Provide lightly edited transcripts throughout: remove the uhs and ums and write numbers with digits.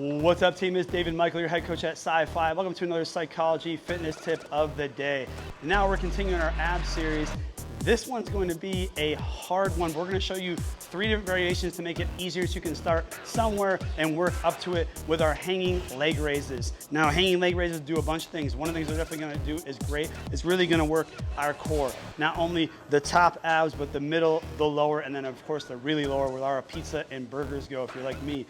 What's up, team? It's David Mykel, your head coach at PSYFI. Welcome to another psychology fitness tip of the day. Now we're continuing our abs series. This one's going to be a hard one. We're going to show you 3 different variations to make it easier so you can start somewhere and work up to it with our hanging leg raises. Now, hanging leg raises do a bunch of things. One of the things we're definitely going to do is great. It's really going to work our core. Not only the top abs, but the middle, the lower, and then of course the really lower where our pizza and burgers go if you're like me.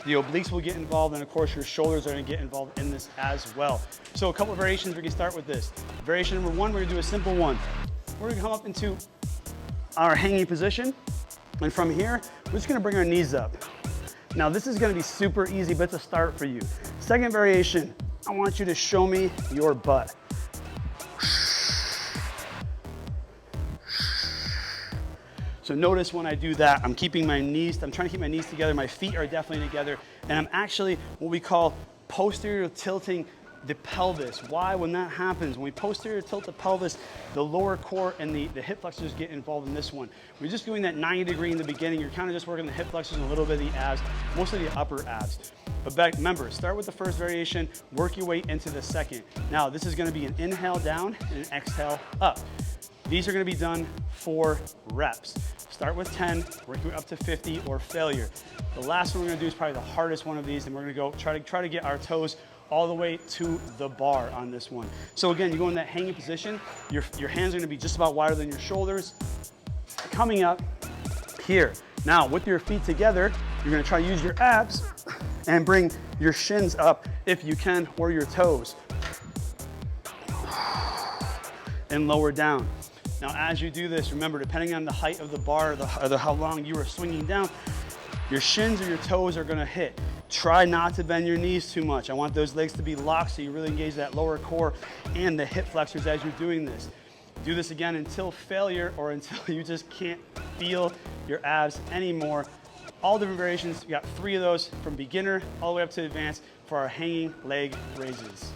The obliques will get involved, and of course your shoulders are going to get involved in this as well. So a couple of variations, we can start with this. Variation number 1, we're going to do a simple one. We're going to come up into our hanging position, and from here, we're just going to bring our knees up. Now this is going to be super easy, but it's a start for you. Second variation, I want you to show me your butt. So notice when I do that, I'm trying to keep my knees together, my feet are definitely together, and I'm actually what we call posterior tilting the pelvis. Why? When that happens, when we posterior tilt the pelvis, the lower core and the hip flexors get involved in this one. We're just doing that 90 degree in the beginning. You're kind of just working the hip flexors and a little bit of the abs, mostly the upper abs. But remember, start with the first variation, work your way into the second. Now, this is going to be an inhale down and an exhale up. These are going to be done 4 reps. Start with 10, working up to 50 or failure. The last one we're going to do is probably the hardest one of these, and we're going to go try to get our toes all the way to the bar on this one. So again, you go in that hanging position, your hands are going to be just about wider than your shoulders. Coming up here. Now, with your feet together, you're going to try to use your abs and bring your shins up if you can, or your toes. And lower down. Now, as you do this, remember, depending on the height of the bar or how long you are swinging down, your shins or your toes are going to hit. Try not to bend your knees too much. I want those legs to be locked so you really engage that lower core and the hip flexors as you're doing this. Do this again until failure or until you just can't feel your abs anymore. All different variations. We got 3 of those from beginner all the way up to advanced for our hanging leg raises.